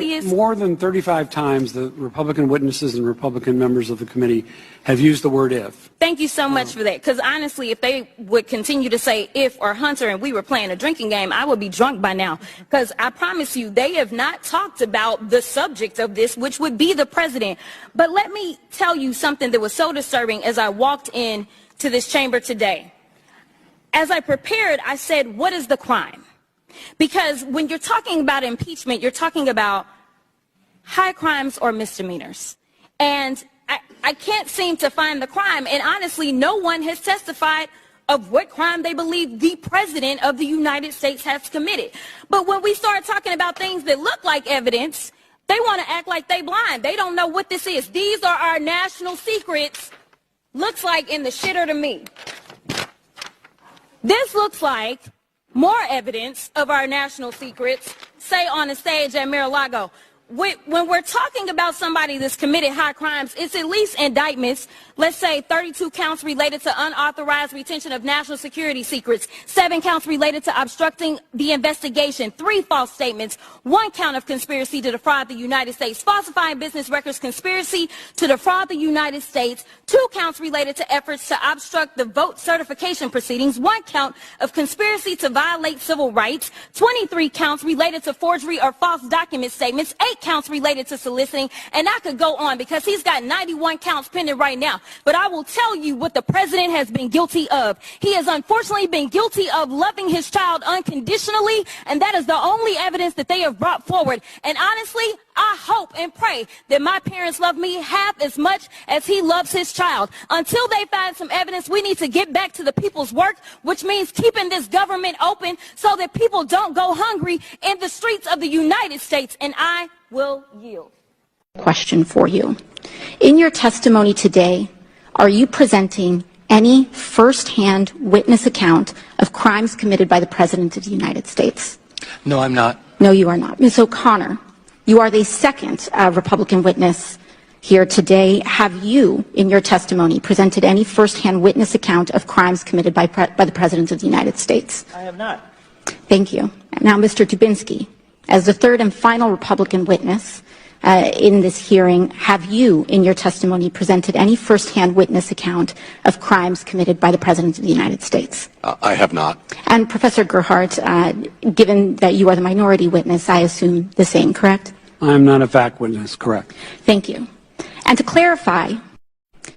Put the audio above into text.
is? More than 35 times, the Republican witnesses and Republican members of the committee have used the word if. Thank you so much for that. Because honestly, if they would continue to say if or Hunter and we were playing a drinking game, I would be drunk by now. Because I promise you, they have not talked about the subject of this, which would be the president. But let me tell you something that was so disturbing as I walked in to this chamber today. As I prepared, I said, what is the crime? Because when you're talking about impeachment, you're talking about high crimes or misdemeanors. And I can't seem to find the crime. And honestly, no one has testified of what crime they believe the president of the United States has committed. But when we start talking about things that look like evidence, they want to act like they blind. They don't know what this is. These are our national secrets. Looks like in the shitter to me. This looks like more evidence of our national secrets, say on the stage at Mar-a-Lago. When we're talking about somebody that's committed high crimes, it's at least indictments. Let's say 32 counts related to unauthorized retention of national security secrets, 7 counts related to obstructing the investigation, 3 false statements, 1 count of conspiracy to defraud the United States, falsifying business records, conspiracy to defraud the United States, 2 counts related to efforts to obstruct the vote certification proceedings, 1 count of conspiracy to violate civil rights, 23 counts related to forgery or false document statements, 8 counts related to soliciting, and I could go on because he's got 91 counts pending right now. But I will tell you what the president has been guilty of. He has unfortunately been guilty of loving his child unconditionally, and that is the only evidence that they have brought forward. And honestly, I hope and pray that my parents love me half as much as he loves his child. Until they find some evidence, we need to get back to the people's work, which means keeping this government open so that people don't go hungry in the streets of the United States. And I will yield. Question for you. In your testimony today, are you presenting any first-hand witness account of crimes committed by the President of the United States? No, I'm not. No, you are not. Ms. O'Connor, you are the second Republican witness here today. Have you, in your testimony, presented any first-hand witness account of crimes committed by the President of the United States? I have not. Thank you. Now, Mr. Dubinsky, as the third and final Republican witness in this hearing, have you, in your testimony, presented any first-hand witness account of crimes committed by the President of the United States? I have not. And Professor Gerhardt, given that you are the minority witness, I assume the same, correct? I am not a fact witness, correct. Thank you. And to clarify,